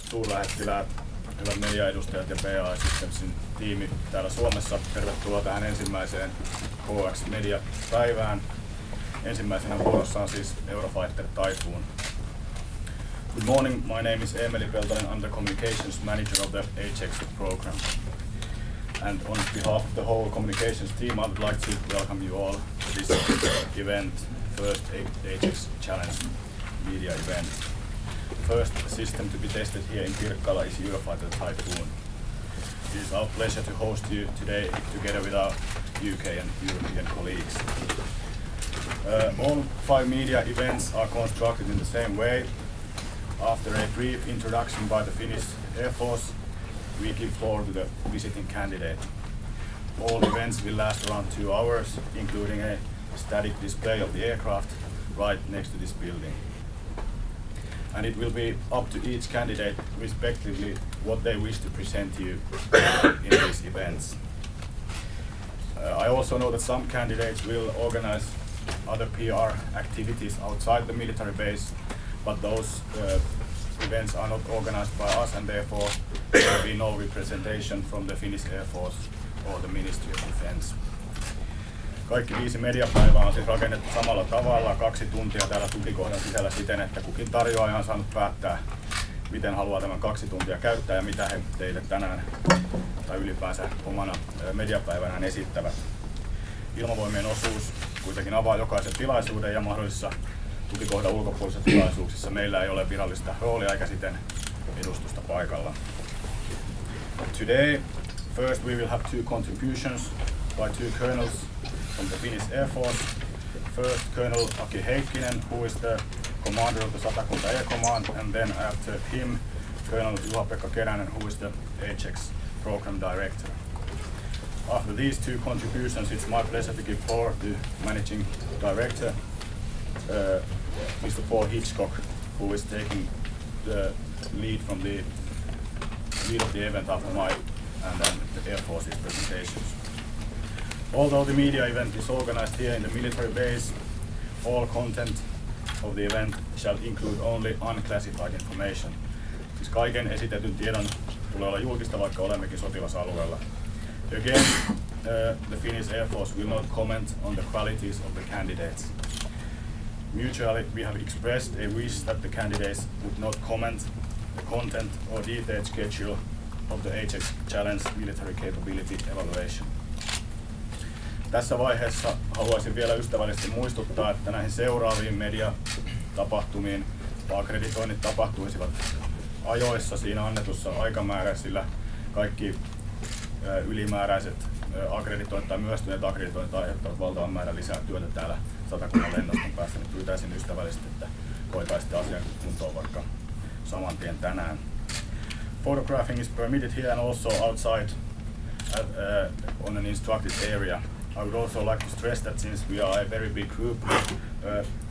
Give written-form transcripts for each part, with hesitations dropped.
suurlähettiläät, hyvät mediaedustajat ja PA Systemsin tiimi täällä Suomessa. Tervetuloa tähän ensimmäiseen HX-mediapäivään. Ensimmäisenä vuorossa on siis Eurofighter Typhoon. Good morning, my name is Emeli Peltonen. I'm the Communications Manager of the HX program. And on behalf of the whole communications team, I would like to welcome you all to this event, first HX Challenge media event. The first system to be tested here in Pirkkala is Eurofighter Typhoon. It is our pleasure to host you today together with our UK and European colleagues. All 5 media events are constructed in the same way. After a brief introduction by the Finnish Air Force, we give floor to the visiting candidate. All events will last around 2 hours, including a static display of the aircraft right next to this building. And it will be up to each candidate, respectively, what they wish to present to you in these events. I also know that some candidates will organize other PR activities outside the military base, but those events are not organized by us, and therefore there will be no representation from the Finnish Air Force or the Ministry of Defense. Kaikki 5 mediapäivää on siis rakennettu samalla tavalla, 2 tuntia täällä tukikohdan sisällä siten, että kukin tarjoaja on saanut päättää, miten haluaa tämän 2 tuntia käyttää ja mitä he teille tänään tai ylipäänsä omana mediapäivänään esittävät. Ilmavoimien osuus kuitenkin avaa jokaisen tilaisuuden ja mahdollisissa tukikohdan ulkopuolisissa tilaisuuksissa meillä ei ole virallista roolia eikä siten edustusta paikalla. Today, first we will have 2 contributions by 2 colonels from the Finnish Air Force. First, Colonel Aki Heikkinen, who is the commander of the Satakunta Air Command, and then after him, Colonel Juha-Pekka Keränen, who is the HX program director. After these 2 contributions, it's my pleasure to give floor to Managing Director, Mr. Paul Hitchcock, who is taking the lead from the lead of the event after my and then the Air Force's presentations. Although the media event is organized here in the military base, all content of the event shall include only unclassified information. Siis kaiken esitetyn tiedon tulee olla julkista, vaikka olemmekin sotilasalueella. Again, the Finnish Air Force will not comment on the qualities of the candidates. Mutually, we have expressed a wish that the candidates would not comment the content or detailed schedule of the HX Challenge military capability evaluation. Tässä vaiheessa haluaisin vielä ystävällisesti muistuttaa, että näihin seuraaviin mediatapahtumiin akkreditoinnit tapahtuisivat ajoissa siinä annetussa aikamäärässä, sillä kaikki ylimääräiset akkreditoinnit tai myöstyneet akkreditoinnit aiheuttavat valtavan määrän lisää työtä täällä Satakunnan lennoston päässä, niin pyytäisin ystävällisesti, että hoitaisitte asian kuntoon vaikka saman tien tänään. Photographing is permitted here and also outside on an instructed area. I would also like to stress that since we are a very big group,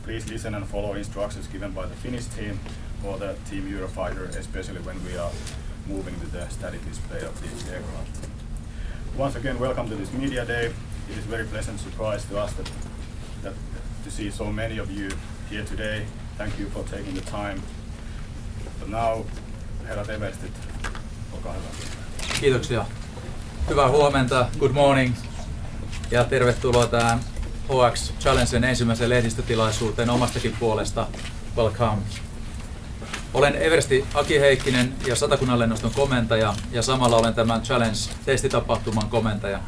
please listen and follow instructions given by the Finnish team or the team Eurofighter, especially when we are moving to the static display of the aircraft. Once again, welcome to this media day. It is a very pleasant surprise to us that to see so many of you here today. Thank you for taking the time. But now, herrat everstit, olkaa hyvä. Kiitoksia. Hyvää huomenta, good morning ja tervetuloa tähän HX Challengen ensimmäiseen lehdistötilaisuuteen omastakin puolesta. Welcome. Olen eversti Aki Heikkinen ja Satakunnan lennoston komentaja ja samalla olen tämän Challenge-testitapahtuman komentaja.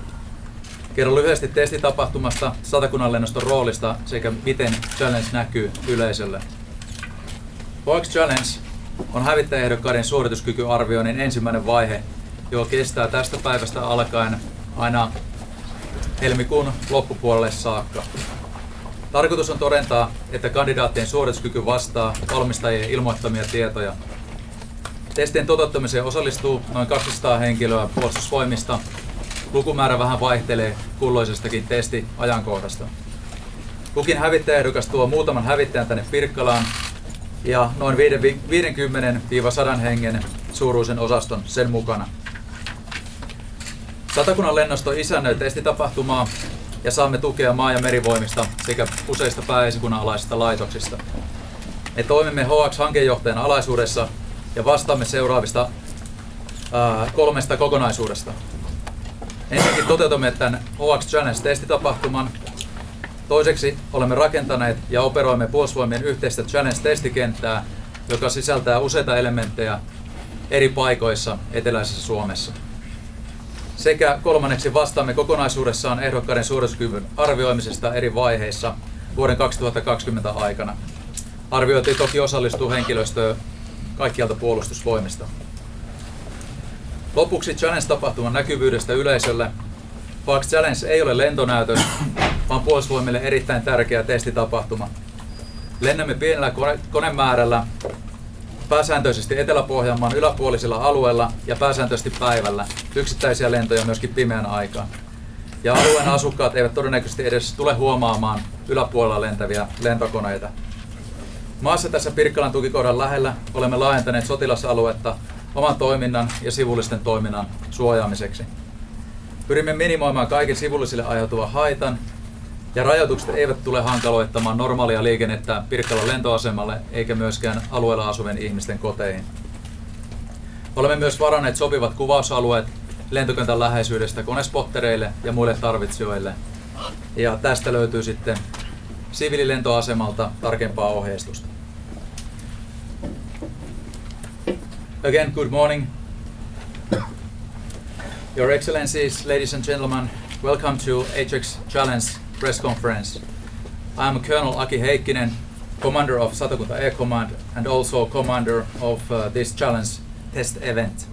Kerron lyhyesti testitapahtumasta, Satakunnan lennoston roolista sekä miten Challenge näkyy yleisölle. HX Challenge on hävittäjäehdokkaiden suorituskykyarvioinnin ensimmäinen vaihe, joka kestää tästä päivästä alkaen aina helmikuun loppupuolelle saakka. Tarkoitus on todentaa, että kandidaattien suorituskyky vastaa valmistajien ilmoittamia tietoja. Testien toteuttamiseen osallistuu noin 200 henkilöä puolustusvoimista. Lukumäärä vähän vaihtelee kulloisestakin testiajankohdasta. Kukin hävittäjäehdokas tuo muutaman hävittäjän tänne Pirkkalaan ja noin 50-100 hengen suuruisen osaston sen mukana. Satakunnan lennosto isännöi testitapahtumaa ja saamme tukea maa- ja merivoimista sekä useista pääesikunnan alaisista laitoksista. Me toimimme HX-hankkeen johtajan alaisuudessa ja vastaamme seuraavista 3 kokonaisuudesta. Ensinnäkin toteutamme tämän HX-Challenge-testitapahtuman. Toiseksi olemme rakentaneet ja operoimme Puolustusvoimien yhteistä Challenge-testikenttää, joka sisältää useita elementtejä eri paikoissa eteläisessä Suomessa. Sekä kolmanneksi vastaamme kokonaisuudessaan ehdokkaiden suorituskyvyn arvioimisesta eri vaiheissa vuoden 2020 aikana. Arviointiin toki osallistuu henkilöstöä kaikkialta puolustusvoimista. Lopuksi Challenge-tapahtuman näkyvyydestä yleisölle. HX Challenge ei ole lentonäytös, vaan Puolustusvoimille erittäin tärkeä testitapahtuma. Lennämme pienellä konemäärällä, pääsääntöisesti Etelä-Pohjanmaan yläpuolisilla alueilla ja pääsääntöisesti päivällä, yksittäisiä lentoja myöskin pimeän aikaan. Ja alueen asukkaat eivät todennäköisesti edes tule huomaamaan yläpuolella lentäviä lentokoneita. Maassa tässä Pirkkalan tukikohdan lähellä olemme laajentaneet sotilasaluetta oman toiminnan ja sivullisten toiminnan suojaamiseksi. Pyrimme minimoimaan kaiken sivullisille aiheutuvan haitan, ja rajoitukset eivät tule hankaloittamaan normaalia liikennettä Pirkkalan lentoasemalle eikä myöskään alueella asuvien ihmisten koteihin. Olemme myös varanneet sopivat kuvausalueet lentokentän läheisyydestä konespottereille ja muille tarvitsijoille. Ja tästä löytyy sitten siviililentoasemalta tarkempaa ohjeistusta. Again, good morning. Your Excellencies, ladies and gentlemen, welcome to HX Challenge press conference. I am Colonel Aki Heikkinen, commander of Satakunta Air Command and also commander of this challenge test event.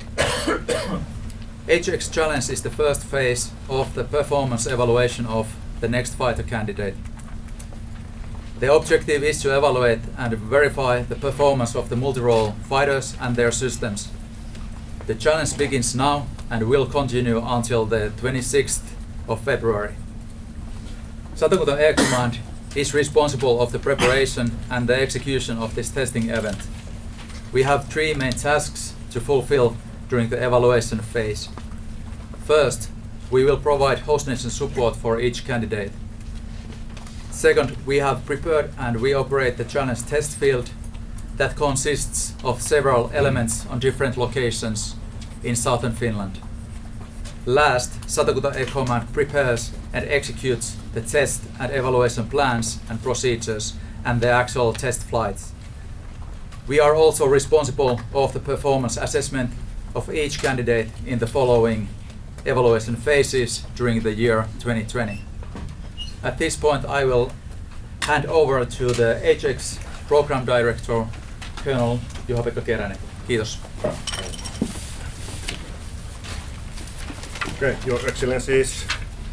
HX Challenge is the first phase of the performance evaluation of the next fighter candidate. The objective is to evaluate and verify the performance of the multi-role fighters and their systems. The challenge begins now and will continue until the 26th of February. Satakunta Air Command is responsible of the preparation and the execution of this testing event. We have 3 main tasks to fulfill during the evaluation phase. First, we will provide host nation support for each candidate. Second, we have prepared and we operate the challenge test field that consists of several elements on different locations in southern Finland. Last, Satakunta Air Command prepares and executes the test and evaluation plans and procedures and the actual test flights. We are also responsible of the performance assessment of each candidate in the following evaluation phases during the year 2020. At this point, I will hand over to the HX Program Director, Colonel Juha-Pekka Keränen. Kiitos. Okay, Your Excellencies,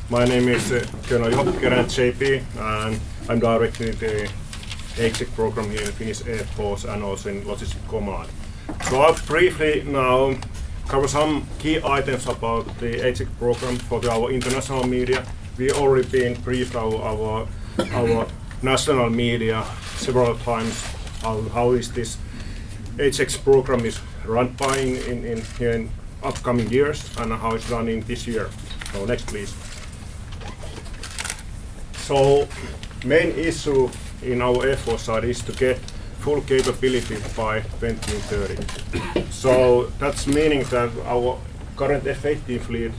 my name is Colonel Juha-Pekka Keränen, JP, and I'm directing the HX program here in Finnish Air Force and also in Logistics Command. So I'll briefly now cover some key items about the HX program for our international media. We already been briefed our national media several times how is this HX program is run by in upcoming years and how it's running this year. So next please. So main issue in our Air Force side is to get full capability by 2030. So that's meaning that our current F-18 fleet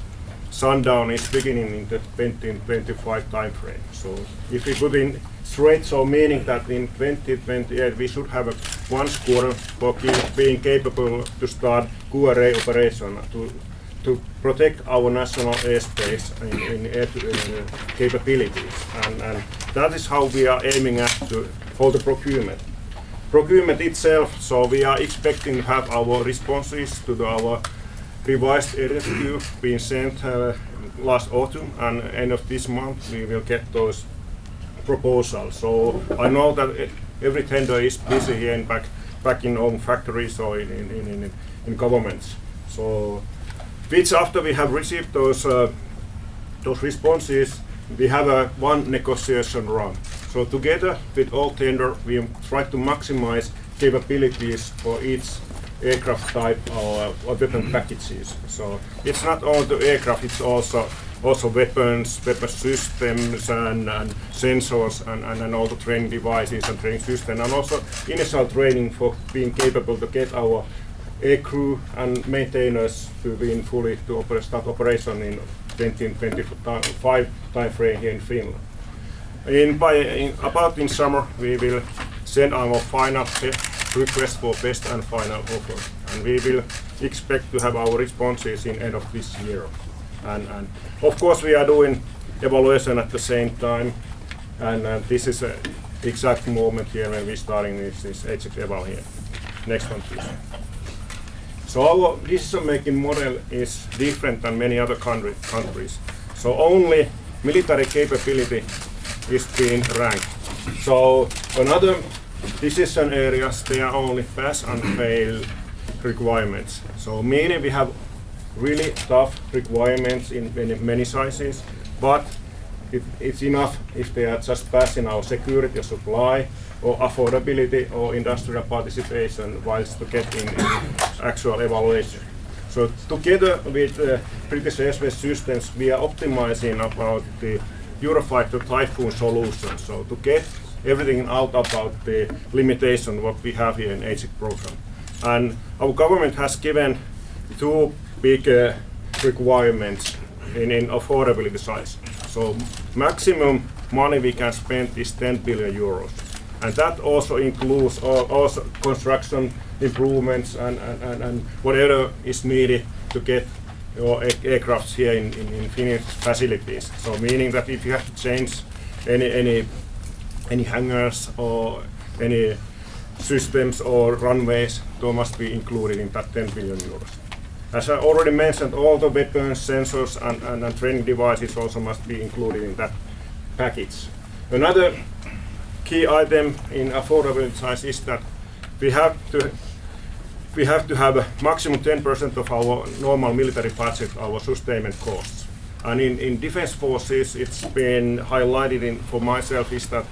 sundown is beginning in the 2025 time frame. So if we put in straight, so meaning that in 2028 we should have one squadron for being capable to start QRA operation to protect our national airspace in air capabilities, and that is how we are aiming at for the procurement. Procurement itself, so we are expecting to have our responses to our revised RFQ being sent last autumn, and end of this month we will get those proposals. So I know that every tender is busy here back in own factories or in governments. So which after we have received those responses, we have one negotiation round. So together with all tender, we try to maximize capabilities for each aircraft type or weapon packages. So it's not only the aircraft, it's also weapons, weapon systems and sensors and all the training devices and training systems, and also initial training for being capable to get our air crew and maintainers to be fully to start operation in 2025 time frame here in Finland. About in summer, we will send our final request for best and final offer, and we will expect to have our responses in end of this year. And of course, we are doing evaluation at the same time, and this is the exact moment here when we're starting this HX eval here. Next one, please. So our decision-making model is different than many other countries. So only military capability is being ranked. So another decision areas, they are only pass and fail requirements. So meaning we have really tough requirements in many sizes, but it's enough if they are just passing our security or supply or affordability or industrial participation whilst to get in actual evaluation. So together with British Airspace Systems, we are optimizing about the Eurofighter Typhoon solution. So to get everything out about the limitation what we have here in HX program. And our government has given two big requirements in affordability size. So maximum money we can spend is 10 billion euros. And that also includes also construction improvements and whatever is needed to get your aircrafts here in Finnish facilities. So meaning that if you have to change any hangars or any systems or runways, those must be included in that 10 billion euros. As I already mentioned, all the weapons, sensors and training devices also must be included in that package. Another key item in affordability size is that we have to have a maximum 10% of our normal military budget, our sustainment costs. And in defense forces, it's been highlighted for myself is that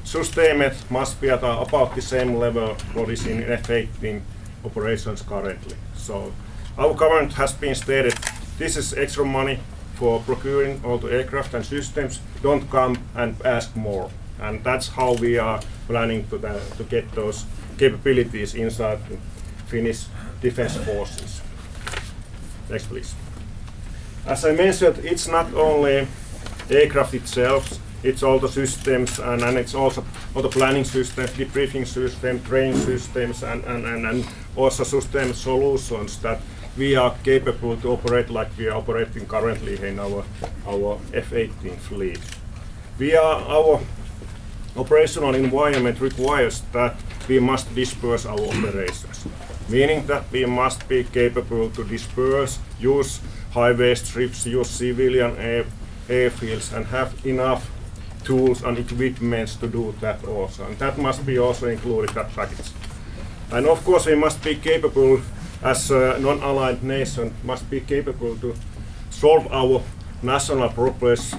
sustainment must be at about the same level what is in F-18 operations currently. So our government has been stated this is extra money for procuring all the aircraft and systems. Don't come and ask more. And that's how we are planning to get those capabilities inside the Finnish defense forces. Next, please. As I mentioned, it's not only aircraft itself, it's all the systems and it's also all the planning systems, debriefing systems, training systems and also system solutions that we are capable to operate like we are operating currently in our F-18 fleet. Our operational environment requires that we must disperse our operations, meaning that we must be capable to disperse, use highway strips, use civilian airfields and have enough tools and equipments to do that also. And that must be also included in that package. And of course we must be capable as a non-aligned nation, must be capable to solve our national problems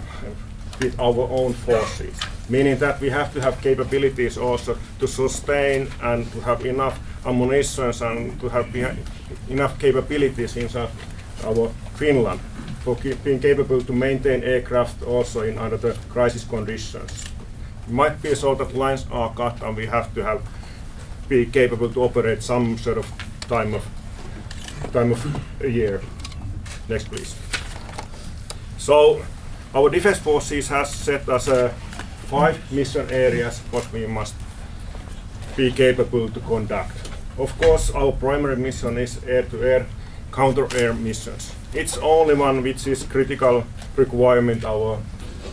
with our own forces. Meaning that we have to have capabilities also to sustain and to have enough ammunition and to have enough capabilities inside our Finland for being capable to maintain aircraft also in under the crisis conditions. It might be so that lines are cut and we have to be capable to operate some sort of time of a year. Next, please. So our defense forces has set us 5 mission areas what we must be capable to conduct. Of course, our primary mission is air-to-air counter-air missions. It's only one which is critical requirement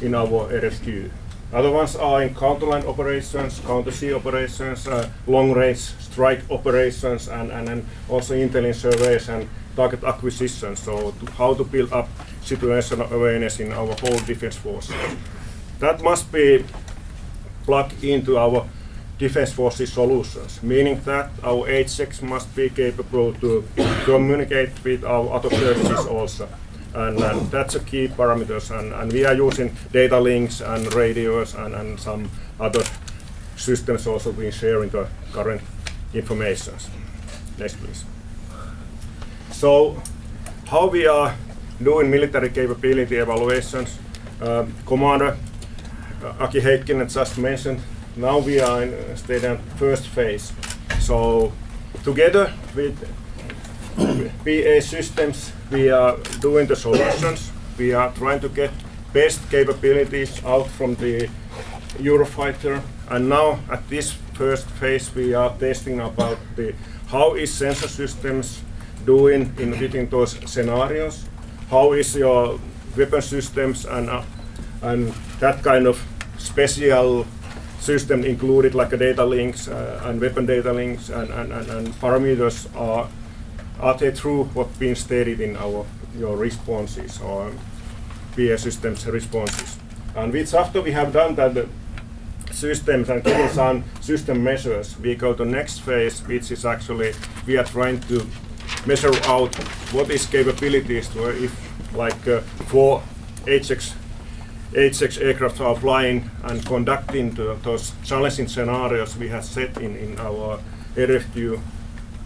in our RFQ. Other ones are in counterline operations, counter-sea operations, long-range strike operations, and also intelligence surveys and target acquisition. So how to build up situational awareness in our whole defense force. That must be plugged into our defense forces solutions, meaning that our HX must be capable to communicate with our other services also. And that's a key parameters. And we are using data links and radios and some other systems also being sharing the current information. Next, please. So how we are doing military capability evaluations. Commander Aki Heikkinen just mentioned, now we are in first phase. So together with BA Systems, we are doing the solutions. We are trying to get best capabilities out from the Eurofighter. And now at this first phase, we are testing about how is sensor systems doing within those scenarios. How is your weapon systems and that kind of special system included, like data links and weapon data links and parameters are they true what being stated in your responses or PA systems responses. And which after we have done that systems and given some system measures, we go to next phase, which is actually we are trying to measure out what is capabilities to if like 4 HX aircraft are flying and conducting those challenging scenarios we have set in our RFQ,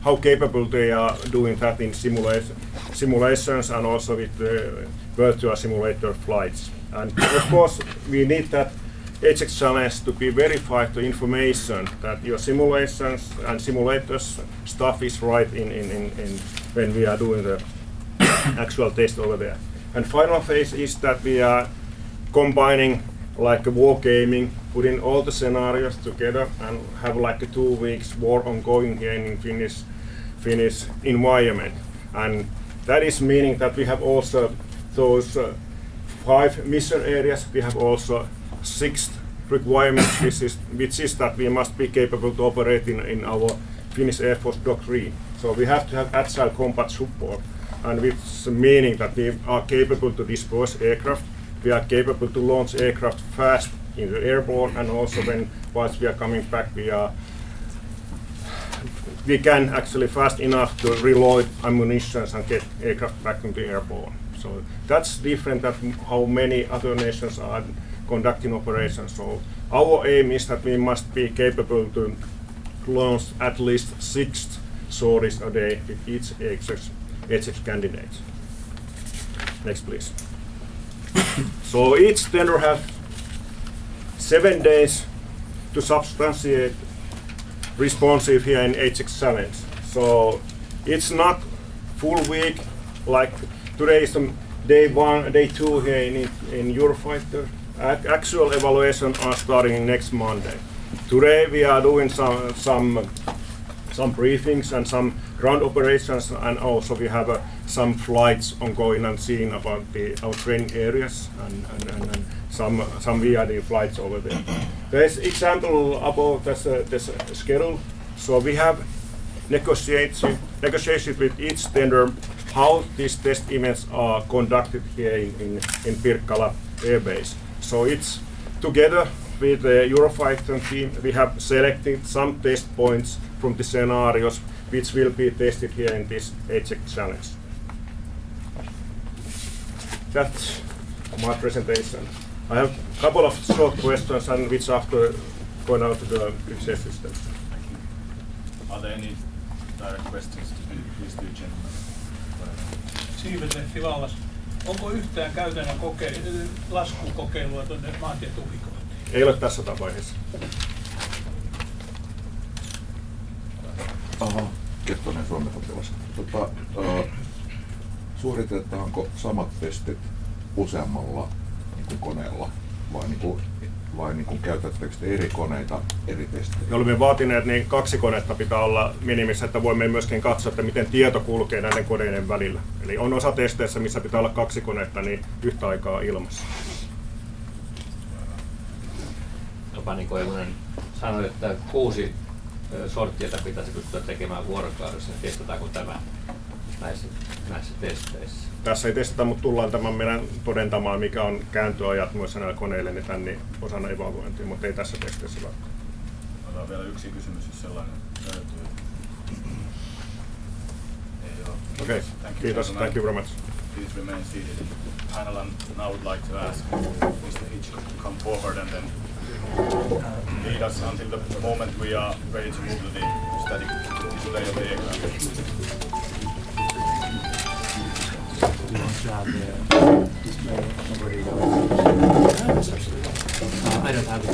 how capable they are doing that in simulations and also with the virtual simulator flights. And of course, we need that HX challenge to be verified, the information that your simulations and simulators stuff is right in when we are doing the actual test over there. And final phase is that we are combining like a war gaming, putting all the scenarios together and have like a 2 weeks war ongoing here in Finnish environment. And that is meaning that we have also those 5 mission areas. We have also 6th requirement, which is that we must be capable to operate in our Finnish Air Force doctrine. So we have to have agile combat support, and which meaning that we are capable to dispose aircraft. We are capable to launch aircraft fast in the airborne, and also once we are coming back, we can actually fast enough to reload ammunition and get aircraft back into airborne. So that's different than how many other nations are conducting operations. So our aim is that we must be capable to launch at least 6 sorties a day with each HX candidate. Next, please. So each tender has 7 days to substantiate responsive here in HX challenge. So it's not full week like today is day 1, day 2 here in Eurofighter. Actual evaluation are starting next Monday. Today we are doing some briefings and some ground operations, and also we have some flights ongoing and seeing about our training areas and some VID flights over there. There's example about this schedule. So we have negotiations with each tender how these test events are conducted here in Pirkkala Air Base. So it's together with the Eurofighter team, we have selected some test points from the scenarios which will be tested here in this HX challenge. That's my presentation. I have a couple of short questions and which after going out to the previous systems. Are there any direct questions to these two gentlemen? Siivelle Vallas. Onko yhtään käytännön laskukokeilua tuonne maantietukikohtiin? Ei ole tässä vaiheessa. Kettonen Suomen sotilas. Suoritetaanko samat testit useammalla koneella vai käytättekö te eri koneita eri testeihin? Me olemme vaatineet, niin 2 konetta pitää olla minimissä, että voimme myöskin katsoa, että miten tieto kulkee näiden koneiden välillä. Eli on osa testeissä, missä pitää olla 2 konetta niin yhtä aikaa ilmassa. Tapani Koivunen sanoi, että 6 sorttia pitäisi pystyä tekemään vuorokaudessa. Testataanko tämä näissä testeissä? Tässä ei testata, mutta tullaan tämän meidän todentamaan, mikä on kääntöajat muissa näillä koneilla, niin tänne osana evaluointia, mutta ei tässä testeissä vaikka. Otetaan vielä yksi kysymys, jos sellainen löytyy. Okay, kiitos. Thank you very much. Please remain seated. Panel, and now I would like to ask Mr. Hitchcock to come forward and then lead us until the moment we are ready to move to the static display of the aircraft. Do you want to have the display already? I don't have it,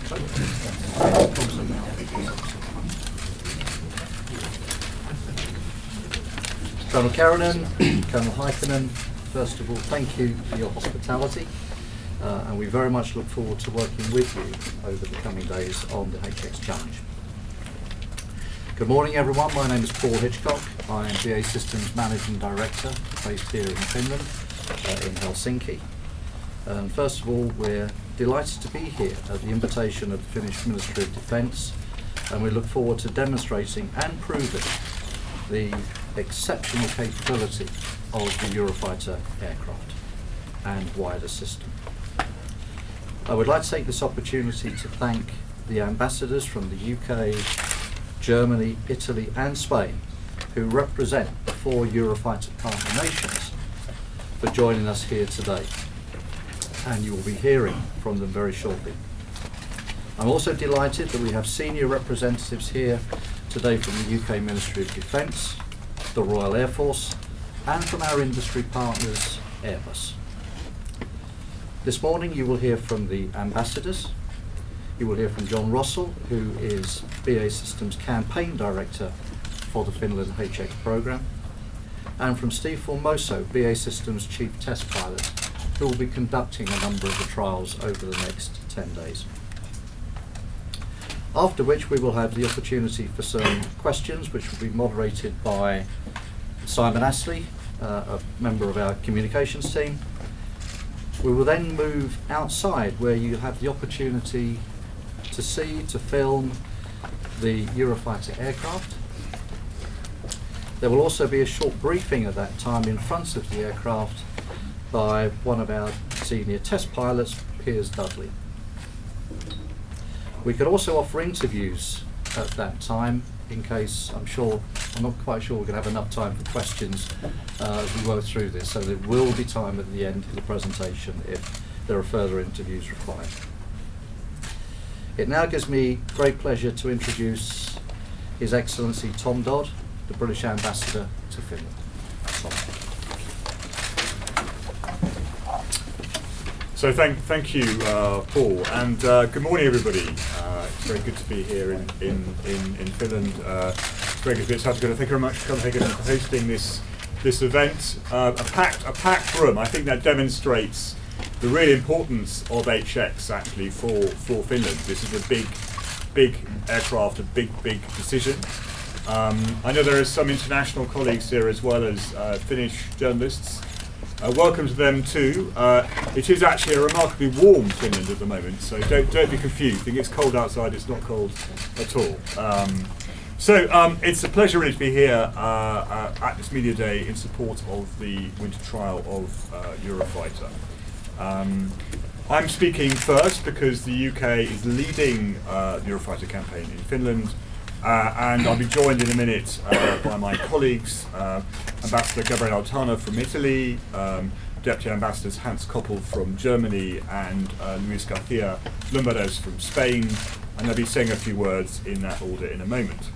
so Colonel Keränen, Colonel Heikkinen, first of all, thank you for your hospitality, and we very much look forward to working with you over the coming days on the HX Challenge. Good morning, everyone. My name is Paul Hitchcock. I am BA Systems Managing Director based here in Finland, in Helsinki. And first of all, we're delighted to be here at the invitation of the Finnish Ministry of Defence, and we look forward to demonstrating and proving the exceptional capability of the Eurofighter aircraft and wider system. I would like to take this opportunity to thank the ambassadors from the UK, Germany, Italy and Spain, who represent the 4 Eurofighter partner nations, for joining us here today. And you will be hearing from them very shortly. I'm also delighted that we have senior representatives here today from the UK Ministry of Defence, the Royal Air Force, and from our industry partners, Airbus. This morning you will hear from the ambassadors. You will hear from John Russell, who is BA Systems Campaign Director for the Finland HX programme, and from Steve Formoso, BA Systems Chief Test Pilot, who will be conducting a number of the trials over the next 10 days. After which we will have the opportunity for some questions, which will be moderated by Simon Astley, a member of our communications team. We will then move outside, where you have the opportunity to see, to film the Eurofighter aircraft. There will also be a short briefing at that time in front of the aircraft by one of our senior test pilots, Piers Dudley. We could also offer interviews at that time, in case I'm not quite sure we're going to have enough time for questions as we go through this, so there will be time at the end of the presentation if there are further interviews required. It now gives me great pleasure to introduce His Excellency Tom Dodd, the British Ambassador to Finland. Tom. So thank you, Paul, and good morning, everybody. It's very good to be here in Finland. It's very good to be at Satakunnan. Thank you very much for hosting this event. A packed room. I think that demonstrates the real importance of HX actually for Finland. This is a big aircraft, a big decision. I know there are some international colleagues here as well as Finnish journalists. Welcome to them too. It is actually a remarkably warm Finland at the moment, so don't be confused. I think it's cold outside, it's not cold at all. It's a pleasure really to be here at this media day in support of the winter trial of Eurofighter. I'm speaking first because the UK is leading the Eurofighter campaign in Finland. And I'll be joined in a minute by my colleagues, Ambassador Gabriele Altana from Italy, Deputy Ambassadors Hans Koppel from Germany, and Luis Garcia Lumbados from Spain, and they'll be saying a few words in that order in a moment.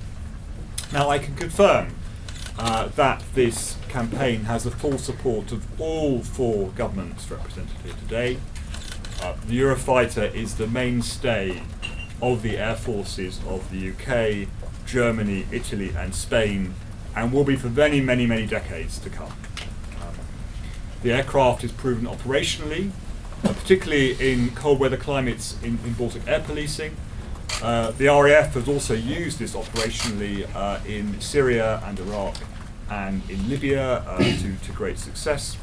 Now I can confirm that this campaign has the full support of all 4 governments represented here today. The Eurofighter is the mainstay of the air forces of the UK, Germany, Italy and Spain, and will be for many decades to come. The aircraft is proven operationally, particularly in cold weather climates in Baltic air policing. The RAF has also used this operationally in Syria and Iraq and in Libya to great success.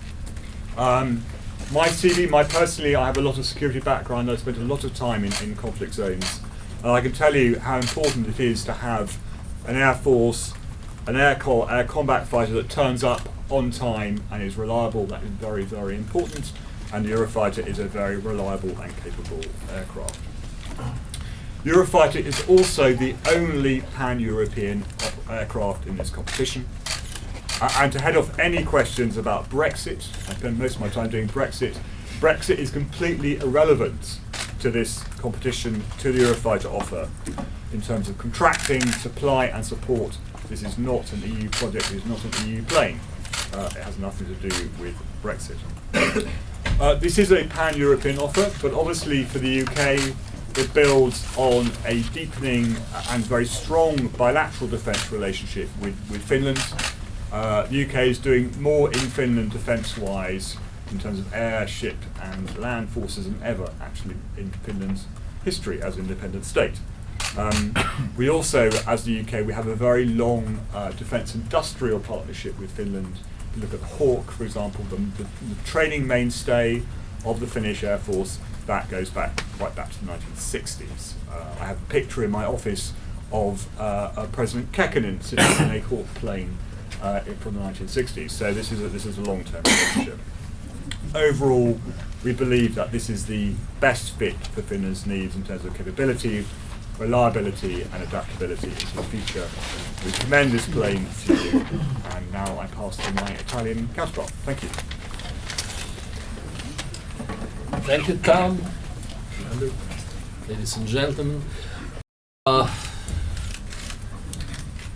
My CV, personally, I have a lot of security background. I've spent a lot of time in conflict zones. I can tell you how important it is to have an air force, an air combat fighter that turns up on time and is reliable. That is very important. And the Eurofighter is a very reliable and capable aircraft. Eurofighter is also the only pan-European aircraft in this competition. And to head off any questions about Brexit, I spend most of my time doing Brexit. Brexit is completely irrelevant to this competition, to the Eurofighter offer, in terms of contracting, supply and support. This is not an EU project, it is not an EU plane. It has nothing to do with Brexit. This is a pan-European offer, but obviously for the UK, it builds on a deepening and very strong bilateral defence relationship with Finland. The UK is doing more in Finland defence-wise in terms of air, ship and land forces than ever actually in Finland's history as an independent state. We also, as the UK, we have a very long defence industrial partnership with Finland. If you look at the Hawk, for example, the training mainstay of the Finnish Air Force, that goes back right back to the 1960s. I have a picture in my office of President Keränen sitting in a Hawk plane from the 1960s. So this is a long-term relationship. Overall, we believe that this is the best fit for Finland's needs in terms of capability, reliability and adaptability into the future. We commend this plane to you, and now I pass to my Italian counterpart. Thank you. Thank you, Tom. Ladies and gentlemen,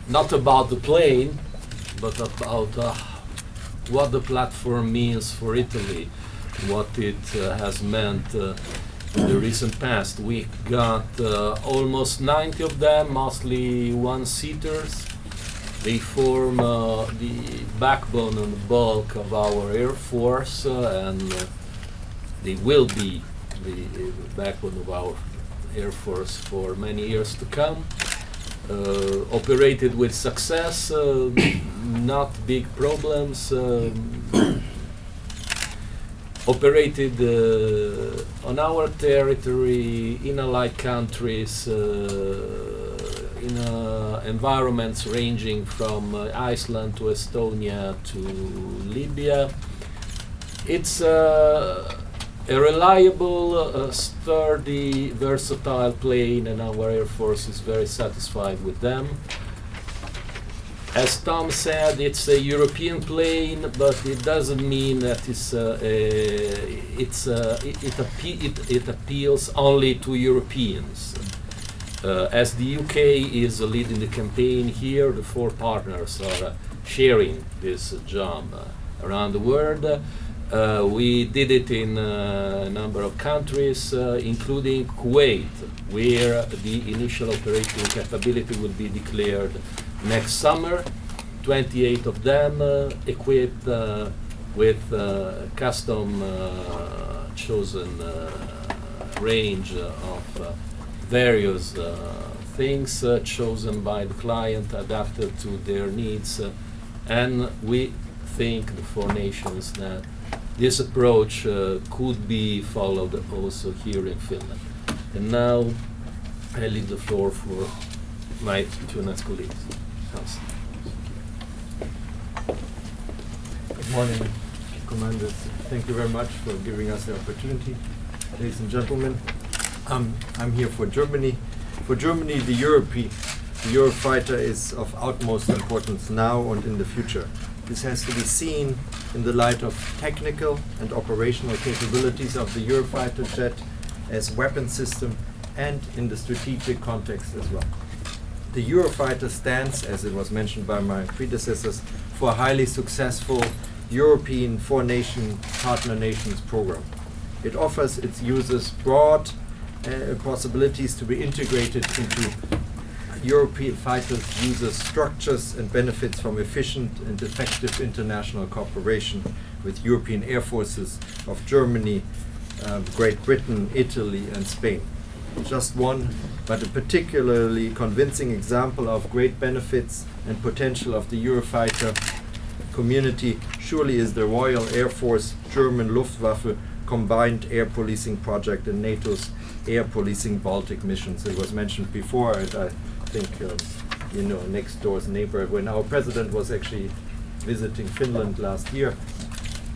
not about the plane, but about what the platform means for Italy, what it has meant in the recent past. We got almost 90 of them, mostly one-seaters. They form the backbone and the bulk of our Air Force, and they will be the backbone of our Air Force for many years to come. Operated with success, not big problems. Operated on our territory, in allied countries, in environments ranging from Iceland to Estonia to Libya. It's a reliable, sturdy, versatile plane, and our Air Force is very satisfied with them. As Tom said, it's a European plane, but it doesn't mean that it appeals only to Europeans. As the UK is leading the campaign here, the four partners are sharing this job around the world. We did it in a number of countries, including Kuwait, where the initial operating capability will be declared next summer. 28 of them equipped with custom chosen range of various things chosen by the client, adapted to their needs, and we think, the four nations, that this approach could be followed also here in Finland. And now I leave the floor for my two next colleagues. Hans. Good morning, Commanders. Thank you very much for giving us the opportunity. Ladies and gentlemen, I'm here for Germany. For Germany, the Eurofighter is of utmost importance now and in the future. This has to be seen in the light of technical and operational capabilities of the Eurofighter jet as weapon system, and in the strategic context as well. The Eurofighter stands, as it was mentioned by my predecessors, for a highly successful European four-nation partner nations program. It offers its users broad possibilities to be integrated into European fighters' users' structures and benefits from efficient and effective international cooperation with European air forces of Germany, Great Britain, Italy and Spain. Just one, but a particularly convincing example of great benefits and potential of the Eurofighter community surely is the Royal Air Force German Luftwaffe combined air policing project and NATO's air policing Baltic missions. It was mentioned before, and I think next door's neighbor, when our president was actually visiting Finland last year,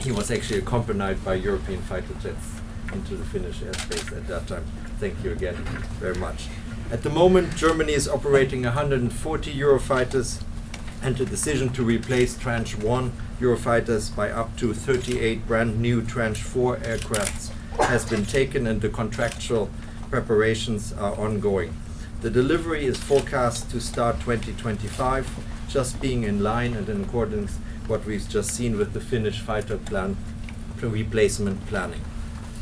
he was actually accompanied by European fighter jets into the Finnish airspace at that time. Thank you again very much. At the moment, Germany is operating 140 Eurofighters, and the decision to replace Tranche 1 Eurofighters by up to 38 brand new Tranche 4 aircrafts has been taken, and the contractual preparations are ongoing. The delivery is forecast to start 2025, just being in line and in accordance what we've just seen with the Finnish fighter plan replacement planning.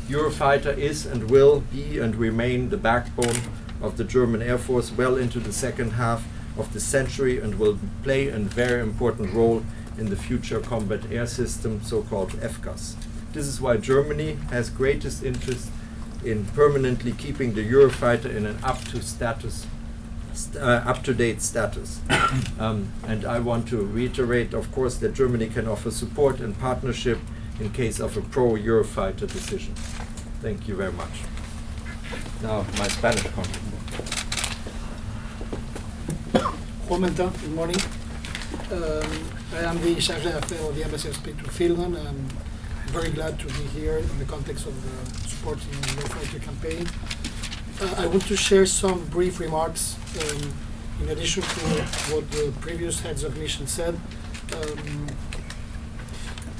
Eurofighter is and will be and remain the backbone of the German Air Force well into the second half of the century, and will play a very important role in the future combat air system, so-called FCAS. This is why Germany has greatest interest in permanently keeping the Eurofighter in an up-to-date status. And I want to reiterate, of course, that Germany can offer support and partnership in case of a pro-Eurofighter decision. Thank you very much. Now, my Spanish contribution. Komentaja, good morning. I am the Chargé d'Affaires of the Embassy of Spain to Finland. I'm very glad to be here in the context of supporting the Eurofighter campaign. I want to share some brief remarks in addition to what the previous heads of mission said.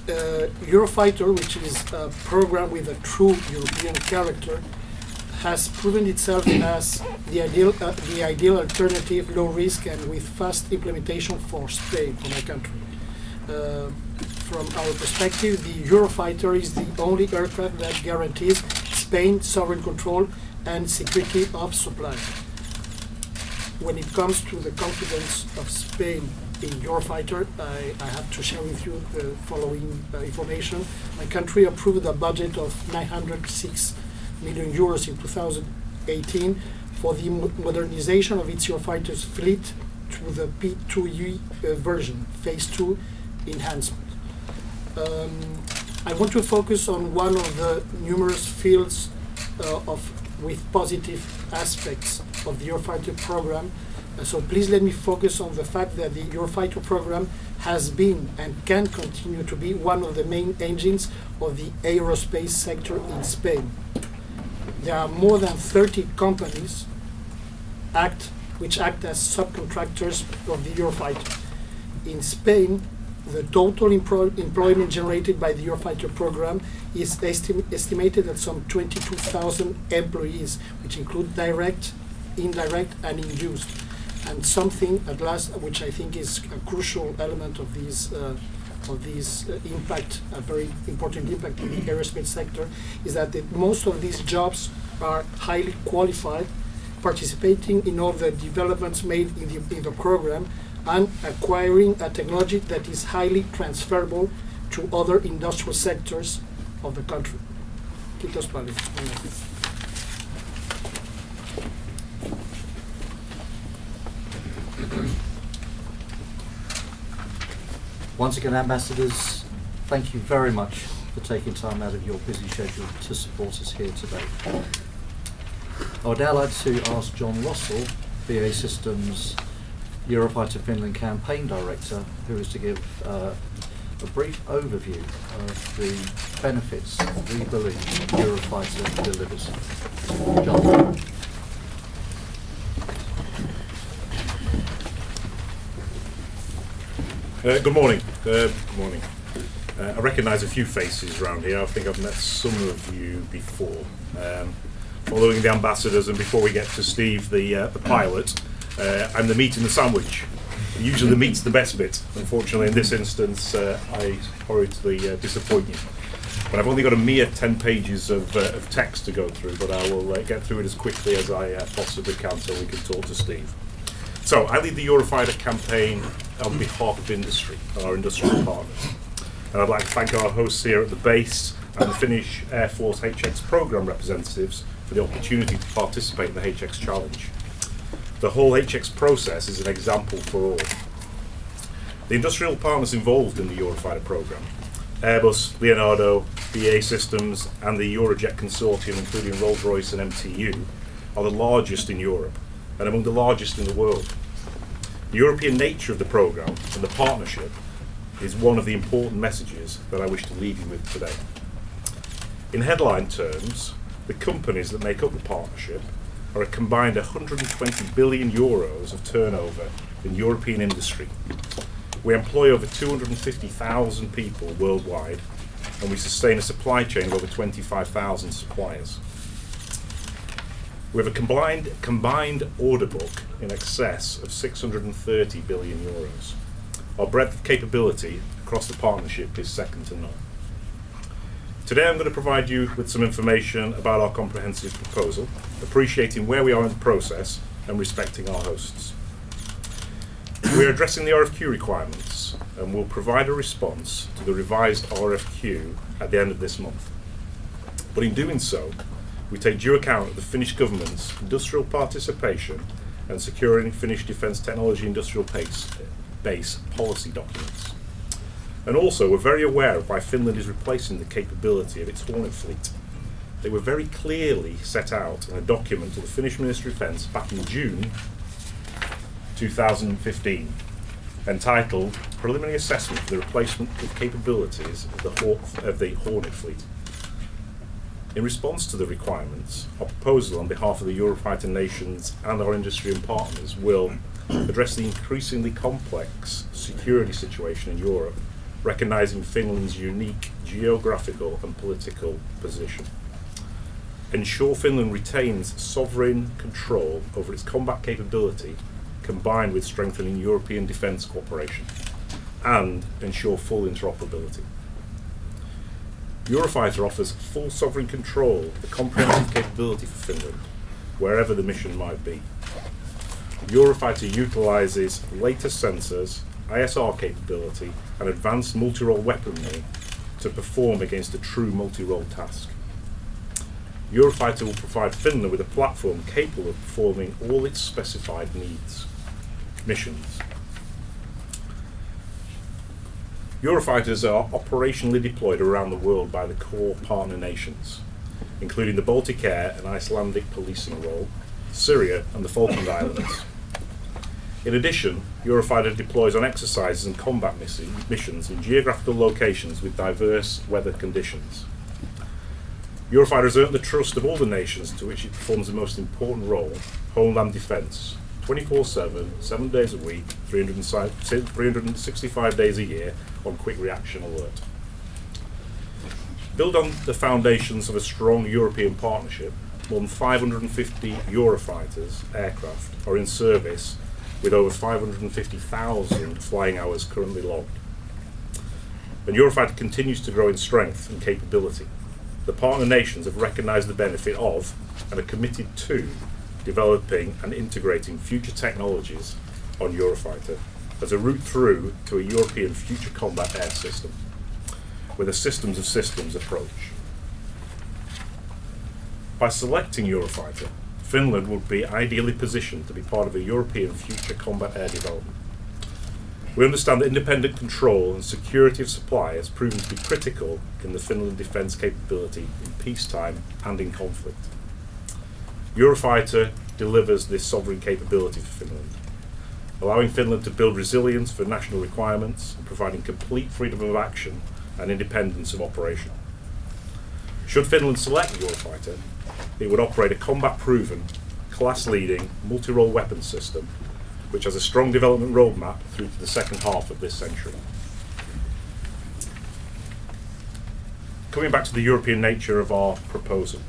Eurofighter, which is a program with a true European character, has proven itself as the ideal alternative, low risk and with fast implementation for Spain, for my country. From our perspective, the Eurofighter is the only aircraft that guarantees Spain sovereign control and security of supply. When it comes to the confidence of Spain in Eurofighter, I have to share with you the following information. My country approved a budget of 906 million euros in 2018 for the modernization of its Eurofighters fleet through the P2E version, phase 2 enhancement. I want to focus on one of the numerous fields with positive aspects of the Eurofighter program. So please let me focus on the fact that the Eurofighter program has been and can continue to be one of the main engines of the aerospace sector in Spain. There are more than 30 companies which act as subcontractors of the Eurofighter. In Spain, the total employment generated by the Eurofighter program is estimated at some 22,000 employees, which include direct, indirect, and induced. And something at last, which I think is a crucial element of these impact, a very important impact in the aerospace sector, is that most of these jobs are highly qualified, participating in all the developments made in the program, and acquiring a technology that is highly transferable to other industrial sectors of the country. Kiitos paljon. Once again, ambassadors, thank you very much for taking time out of your busy schedule to support us here today. I would now like to ask John Russell, BAE Systems Eurofighter Finland Campaign Director, who is to give a brief overview of the benefits we believe Eurofighter delivers. John. Good morning. Good morning. I recognise a few faces around here. I think I've met some of you before. Following the ambassadors, and before we get to Steve, the pilot, I'm the meat in the sandwich. Usually the meat's the best bit. Unfortunately, in this instance, I horribly disappoint you. But I've only got a mere 10 pages of text to go through, but I will get through it as quickly as I possibly can so we can talk to Steve. So, I lead the Eurofighter campaign on behalf of industry, our industrial partners. And I'd like to thank our hosts here at the base and the Finnish Air Force HX program representatives for the opportunity to participate in the HX challenge. The whole HX process is an example for all. The industrial partners involved in the Eurofighter program, Airbus, Leonardo, BAE Systems and the Eurojet consortium, including Rolls-Royce and MTU, are the largest in Europe and among the largest in the world. The European nature of the program and the partnership is one of the important messages that I wish to leave you with today. In headline terms, the companies that make up the partnership are a combined 120 billion euros of turnover in European industry. We employ over 250,000 people worldwide, and we sustain a supply chain of over 25,000 suppliers. We have a combined order book in excess of 630 billion euros. Our breadth of capability across the partnership is second to none. Today I'm going to provide you with some information about our comprehensive proposal, appreciating where we are in the process and respecting our hosts. We are addressing the RFQ requirements and will provide a response to the revised RFQ at the end of this month. But in doing so, we take due account of the Finnish government's industrial participation and securing Finnish defence technology industrial base policy documents. And also, we're very aware of why Finland is replacing the capability of its Hornet fleet. They were very clearly set out in a document to the Finnish Ministry of Defence back in June 2015, entitled Preliminary Assessment for the Replacement of Capabilities of the Hornet fleet. In response to the requirements, our proposal on behalf of the Eurofighter nations and our industry and partners will address the increasingly complex security situation in Europe, recognising Finland's unique geographical and political position. Ensure Finland retains sovereign control over its combat capability, combined with strengthening European defence cooperation, and ensure full interoperability. Eurofighter offers full sovereign control of the comprehensive capability for Finland, wherever the mission might be. Eurofighter utilises latest sensors, ISR capability, and advanced multi-role weaponry to perform against a true multi-role task. Eurofighter will provide Finland with a platform capable of performing all its specified missions. Eurofighters are operationally deployed around the world by the core partner nations, including the Baltic Air and Icelandic policing role, Syria and the Falkland Islands. In addition, Eurofighter deploys on exercises and combat missions in geographical locations with diverse weather conditions. Eurofighter has earned the trust of all the nations to which it performs the most important role, homeland defence, 24/7, 7 days a week, 365 days a year on quick reaction alert. Build on the foundations of a strong European partnership, more than 550 Eurofighters aircraft are in service with over 550,000 flying hours currently logged. And Eurofighter continues to grow in strength and capability. The partner nations have recognised the benefit of and are committed to developing and integrating future technologies on Eurofighter as a route through to a European future combat air system with a systems of systems approach. By selecting Eurofighter, Finland would be ideally positioned to be part of a European future combat air development. We understand that independent control and security of supply has proven to be critical in the Finland defence capability in peacetime and in conflict. Eurofighter delivers this sovereign capability for Finland, allowing Finland to build resilience for national requirements and providing complete freedom of action and independence of operation. Should Finland select Eurofighter, it would operate a combat-proven, class-leading, multi-role weapons system which has a strong development roadmap through to the second half of this century. Coming back to the European nature of our proposal.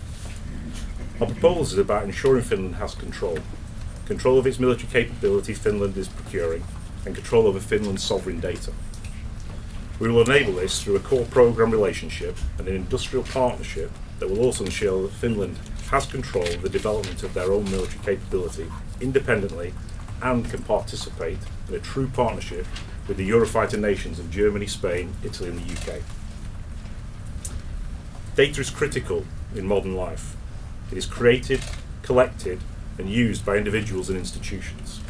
Our proposal is about ensuring Finland has control of its military capability Finland is procuring, and control over Finland's sovereign data. We will enable this through a core programme relationship and an industrial partnership that will also ensure that Finland has control of the development of their own military capability independently and can participate in a true partnership with the Eurofighter nations of Germany, Spain, Italy and the UK. Data is critical in modern life. It is created, collected and used by individuals and institutions.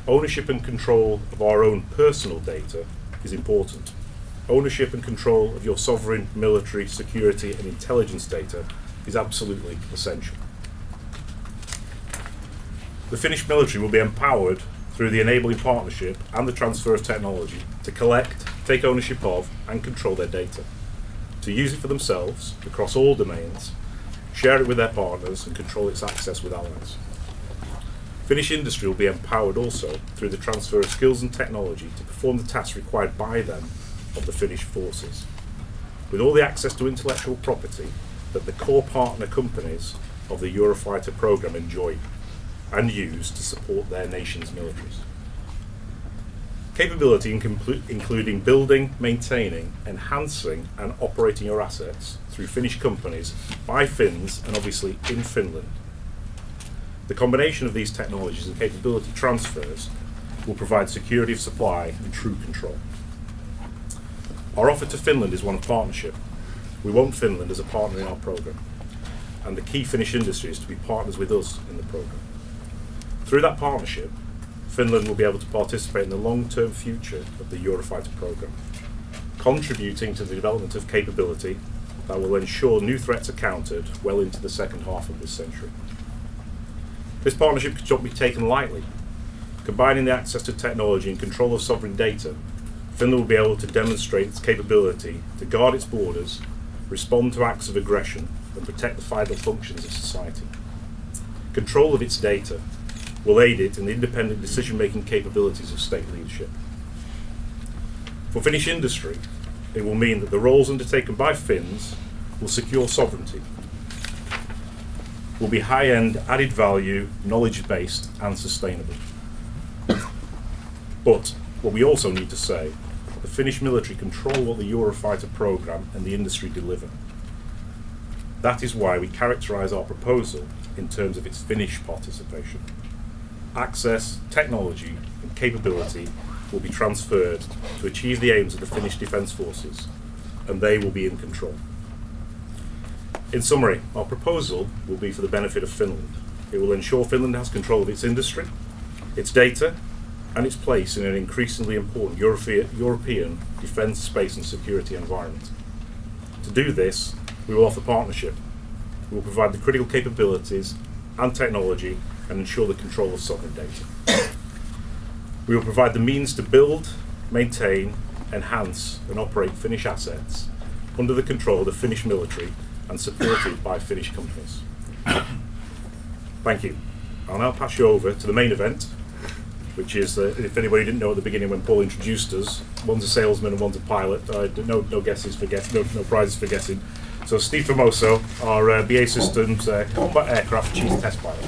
Ownership and control of our own personal data is important. Ownership and control of your sovereign military, security and intelligence data is absolutely essential. The Finnish military will be empowered through the enabling partnership and the transfer of technology to collect, take ownership of and control their data, to use it for themselves across all domains, share it with their partners and control its access with allies. Finnish industry will be empowered also through the transfer of skills and technology to perform the tasks required by them of the Finnish forces, with all the access to intellectual property that the core partner companies of the Eurofighter programme enjoy and use to support their nation's militaries. Capability including building, maintaining, enhancing and operating your assets through Finnish companies by Finns and obviously in Finland. The combination of these technologies and capability transfers will provide security of supply and true control. Our offer to Finland is one of partnership. We want Finland as a partner in our programme, and the key Finnish industry is to be partners with us in the programme. Through that partnership, Finland will be able to participate in the long-term future of the Eurofighter programme, contributing to the development of capability that will ensure new threats are countered well into the second half of this century. This partnership should not be taken lightly. Combining the access to technology and control of sovereign data, Finland will be able to demonstrate its capability to guard its borders, respond to acts of aggression, and protect the vital functions of society. Control of its data will aid it in the independent decision-making capabilities of state leadership. For Finnish industry, it will mean that the roles undertaken by Finns will secure sovereignty, will be high-end, added value, knowledge-based and sustainable. But what we also need to say, the Finnish military control what the Eurofighter programme and the industry deliver. That is why we characterise our proposal in terms of its Finnish participation. Access, technology and capability will be transferred to achieve the aims of the Finnish Defence Forces, and they will be in control. In summary, our proposal will be for the benefit of Finland. It will ensure Finland has control of its industry, its data, and its place in an increasingly important European defence, space and security environment. To do this, we will offer partnership. We will provide the critical capabilities and technology and ensure the control of sovereign data. We will provide the means to build, maintain, enhance and operate Finnish assets under the control of the Finnish military and supported by Finnish companies. Thank you. I'll now pass you over to the main event, which is, if anybody didn't know at the beginning when Paul introduced us, one's a salesman and one's a pilot. No guesses for no prizes for guessing. So Steve Formoso, our BAE Systems combat aircraft chief test pilot.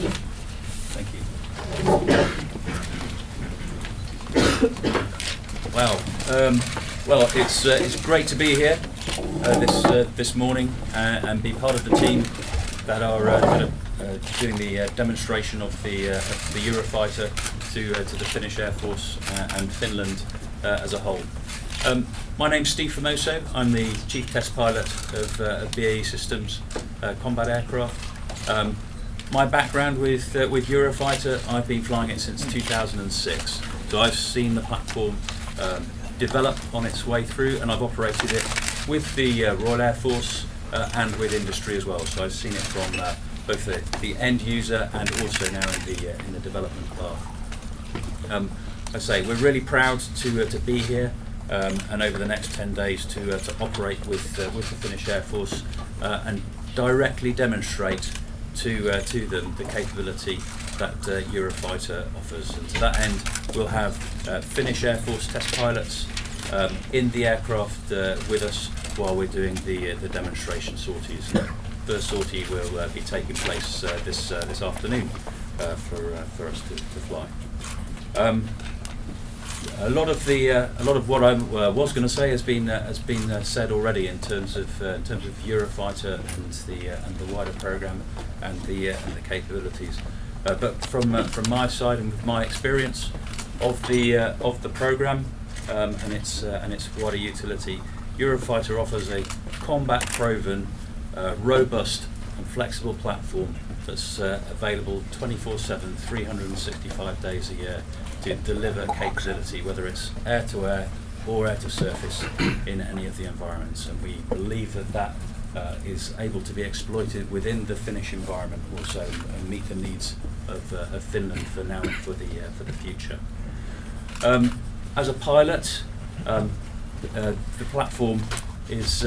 Thank you. Well, it's great to be here this morning and be part of the team that are doing the demonstration of the Eurofighter to the Finnish Air Force and Finland as a whole. My name's Steve Formoso. I'm the chief test pilot of BAE Systems combat aircraft. My background with Eurofighter, I've been flying it since 2006. So I've seen the platform develop on its way through, and I've operated it with the Royal Air Force and with industry as well. So I've seen it from both the end user and also now in the development path. I say we're really proud to be here and over the next 10 days to operate with the Finnish Air Force and directly demonstrate to them the capability that Eurofighter offers. And to that end, we'll have Finnish Air Force test pilots in the aircraft with us while we're doing the demonstration sorties. First sortie will be taking place this afternoon for us to fly. A lot of what I was going to say has been said already in terms of Eurofighter and the wider program and the capabilities. But from my side and with my experience of the program and its wider utility, Eurofighter offers a combat-proven, robust and flexible platform that's available 24/7, 365 days a year to deliver capability, whether it's air-to-air or air-to-surface in any of the environments. And we believe that is able to be exploited within the Finnish environment also and meet the needs of Finland for now and for the future. As a pilot, the platform is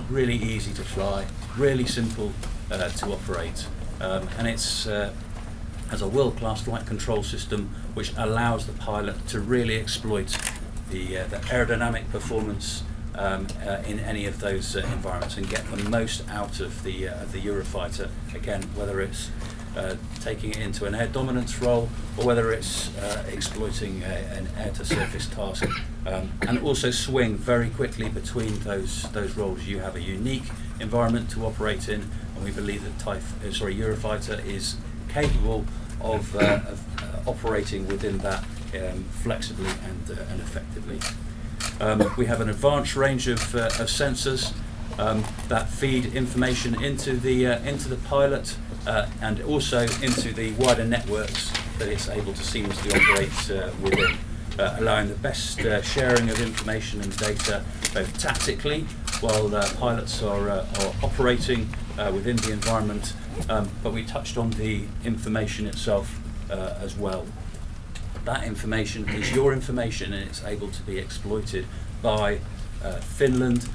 really easy to fly, really simple to operate, and it's has a world-class flight control system which allows the pilot to really exploit the aerodynamic performance in any of those environments and get the most out of the Eurofighter. Again, whether it's taking it into an air dominance role or whether it's exploiting an air-to-surface task, and also swing very quickly between those roles. You have a unique environment to operate in, and we believe that Eurofighter is capable of operating within that flexibly and effectively. We have an advanced range of sensors that feed information into the pilot and also into the wider networks that it's able to seamlessly operate within, allowing the best sharing of information and data both tactically while pilots are operating within the environment, but we touched on the information itself as well. That information is your information and it's able to be exploited by Finland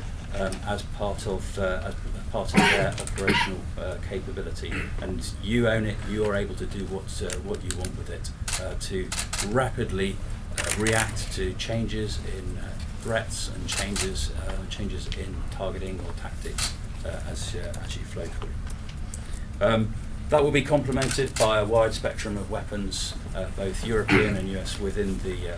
as part of their operational capability, and you own it. You are able to do what you want with it to rapidly react to changes in threats and changes in targeting or tactics as you flow through. That will be complemented by a wide spectrum of weapons, both European and US, within the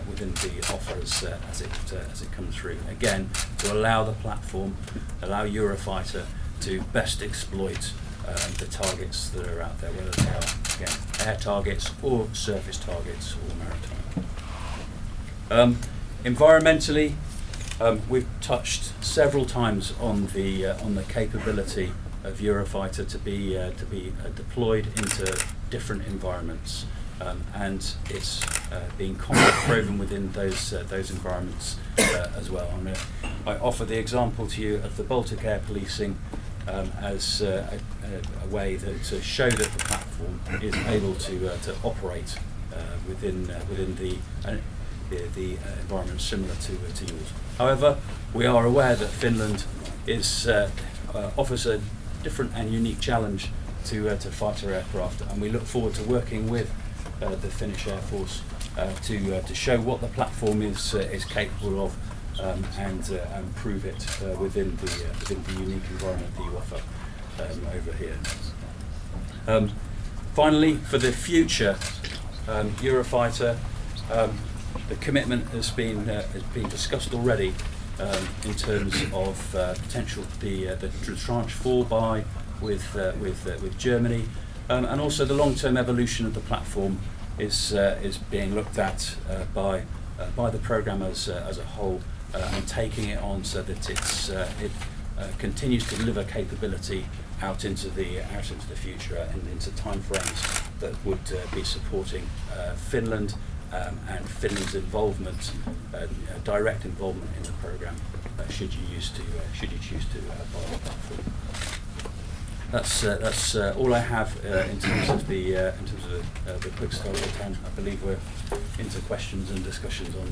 offer as it comes through. Again, to allow the platform, allow Eurofighter to best exploit the targets that are out there, whether they are again air targets or surface targets or maritime. Environmentally, we've touched several times on the capability of Eurofighter to be deployed into different environments, and it's being combat proven within those environments as well. I offer the example to you of the Baltic air policing as a way to show that the platform is able to operate within the environment similar to yours. However, we are aware that Finland offers a different and unique challenge to fighter aircraft, and we look forward to working with the Finnish Air Force to show what the platform is capable of and prove it within the unique environment that you offer over here. Finally, for the future, Eurofighter, the commitment has been discussed already in terms of potential the tranche 4 buy with Germany, and also the long-term evolution of the platform is being looked at by the programme as a whole, and taking it on so that it continues to deliver capability out into the future and into timeframes that would be supporting Finland and Finland's involvement, direct involvement in the programme, should you choose to buy the platform. That's all I have in terms of the quick start, and I believe we're into questions and discussions on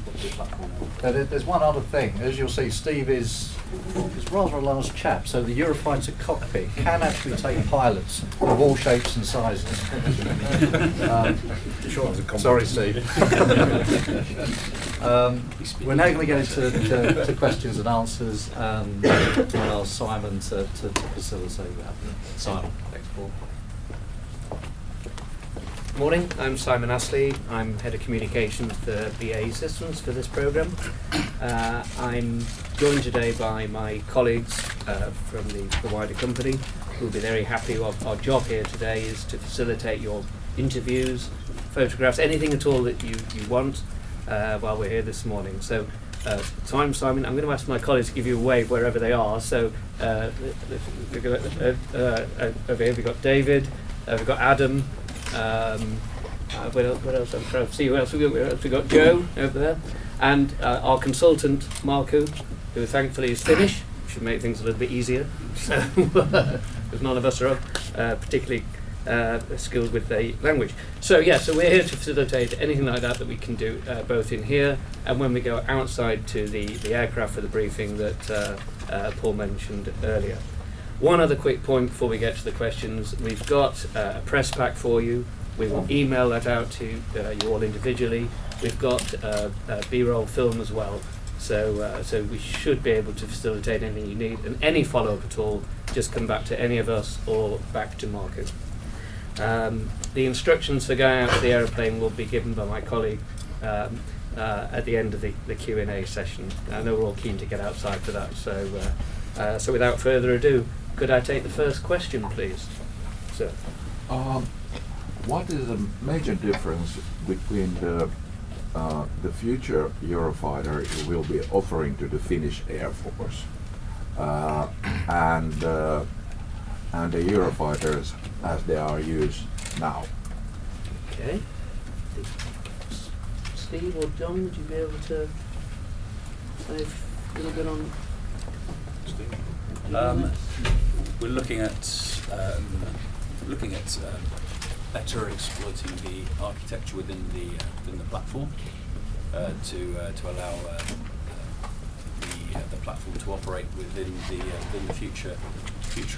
what the platform is. There's one other thing. As you'll see, Steve is rather a large chap, so the Eurofighter cockpit can actually take pilots of all shapes and sizes. Sorry, Steve. We're now going to get into questions and answers, and I'll ask Simon to facilitate that. Simon. Thanks, Paul. Morning, I'm Simon Astley. I'm Head of Communications for BAE Systems for this programme. I'm joined today by my colleagues from the wider company, who will be very happy. Our job here today is to facilitate your interviews, photographs, anything at all that you want while we're here this morning. So, Simon, I'm going to ask my colleagues to give you a wave wherever they are. So, we've got, over here we've got David, we've got Adam. What else? I'm trying to see who else we've got. Joe over there, and our consultant Marku, who thankfully is Finnish, should make things a little bit easier. So, because none of us are particularly skilled with the language. So yeah, so we're here to facilitate anything like that we can do, both in here and when we go outside to the aircraft for the briefing that Paul mentioned earlier. One other quick point before we get to the questions. We've got a press pack for you. We will email that out to you all individually. We've got B-roll film as well. So we should be able to facilitate anything you need. And any follow-up at all, just come back to any of us or back to Marku. The instructions for going out to the aeroplane will be given by my colleague at the end of the Q&A session. I know we're all keen to get outside for that. So without further ado, could I take the first question, please? Sir. What is the major difference between the the future Eurofighter will be offering to the Finnish Air Force and the Eurofighters as they are used now. Okay. Steve or John, would you be able to say a little bit on? We're looking at better exploiting the architecture within the platform to allow the platform to operate within the future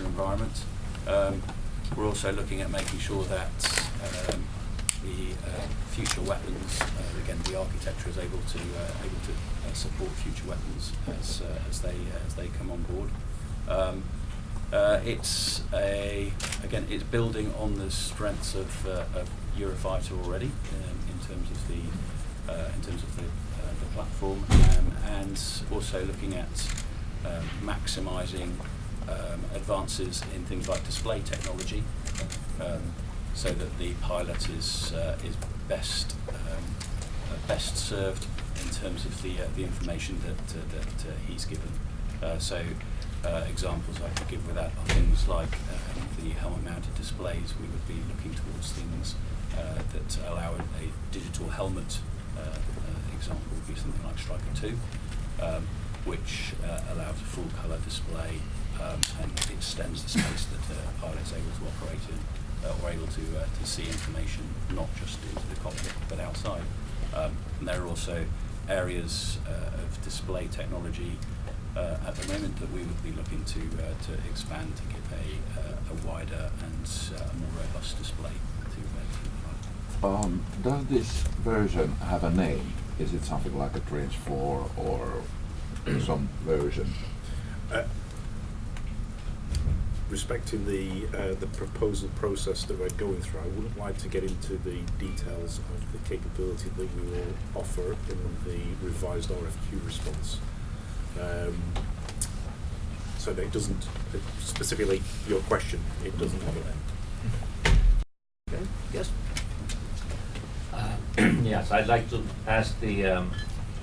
environment. We're also looking at making sure that the future weapons, again, the architecture is able to support future weapons as they come on board. It's building on the strengths of Eurofighter already in terms of the platform, and also looking at maximising advances in things like display technology, so that the pilot is best served in terms of the information that he's given. Examples I could give with that are things like the helmet-mounted displays. We would be looking towards things that allow a digital helmet. Example would be something like Striker 2, which allows a full colour display and extends the space that the pilot is able to operate in, or able to see information not just into the cockpit but outside. And there are also areas of display technology at the moment that we would be looking to expand to give a wider and a more robust display to the pilot. Does this version have a name? Is it something like a Trench 4 or some version? Respecting the proposal process that we're going through, I wouldn't like to get into the details of the capability that we will offer in the revised RFQ response. So that it doesn't, specifically your question, it doesn't have a name. Okay, yes. Yes, I'd like to ask the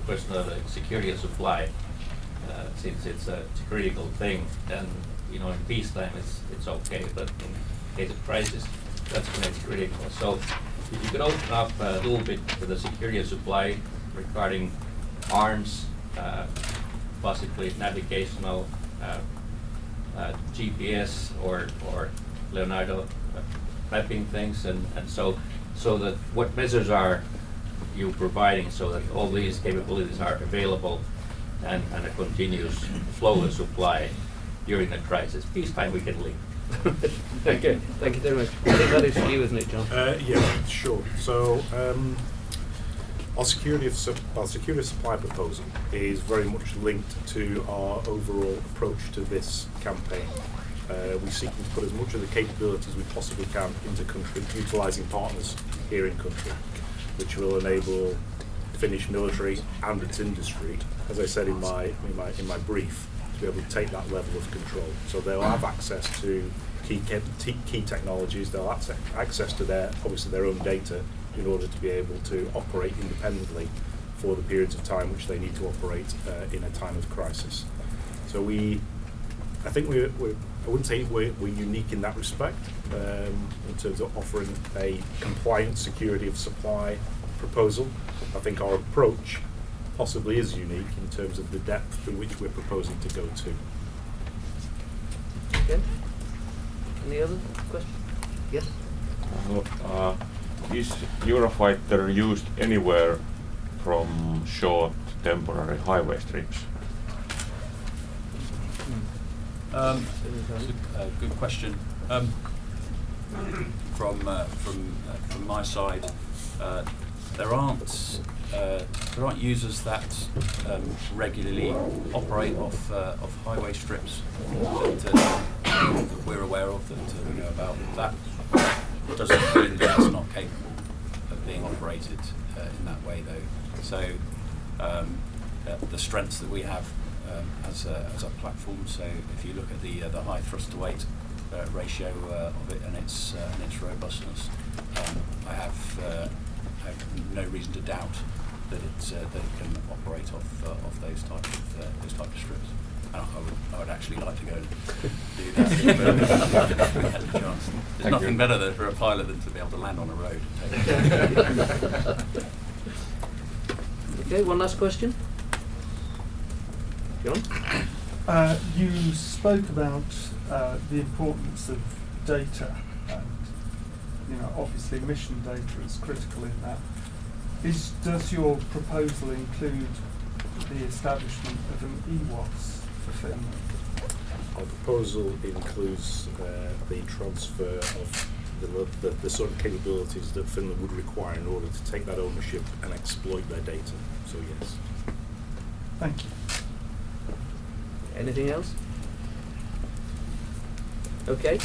question of security of supply, since it's a critical thing, and in peacetime it's okay, but in case of crisis, that's when it's critical. So if you could open up a little bit for the security of supply regarding arms, possibly navigational, GPS or Leonardo mapping things, and so that what measures are you providing so that all these capabilities are available and a continuous flow of supply during the crisis. Peacetime we can leave. Okay, thank you very much. I think that is for you, isn't it, John? Yeah, sure. So our security of supply proposal is very much linked to our overall approach to this campaign. We're seeking to put as much of the capabilities we possibly can into country, utilising partners here in country, which will enable Finnish military and its industry, as I said in my brief, to be able to take that level of control. So they'll have access to key technologies. They'll have access to their own data in order to be able to operate independently for the periods of time which they need to operate in a time of crisis. So I think I wouldn't say we're unique in that respect in terms of offering a compliant security of supply proposal. I think our approach possibly is unique in terms of the depth to which we're proposing to go to. Okay. Any other questions? Yes. Is Eurofighter used anywhere from short temporary highway strips? That's a good question. From my side, there aren't users that regularly operate off highway strips that we're aware of, that we know about. That doesn't mean that it's not capable of being operated in that way, though. So the strengths that we have as a platform. So if you look at the high thrust to weight ratio of it and its robustness, I have no reason to doubt that it can operate off those type of strips. And I would actually like to go and do that if we had the chance. There's nothing better for a pilot than to be able to land on a road. Okay, one last question. John? You spoke about the importance of data, and obviously mission data is critical in that. Does your proposal include the establishment of an EWAS for Finland? Our proposal includes the transfer of the sort of capabilities that Finland would require in order to take that ownership and exploit their data. So yes. Thank you. Anything else? Okay.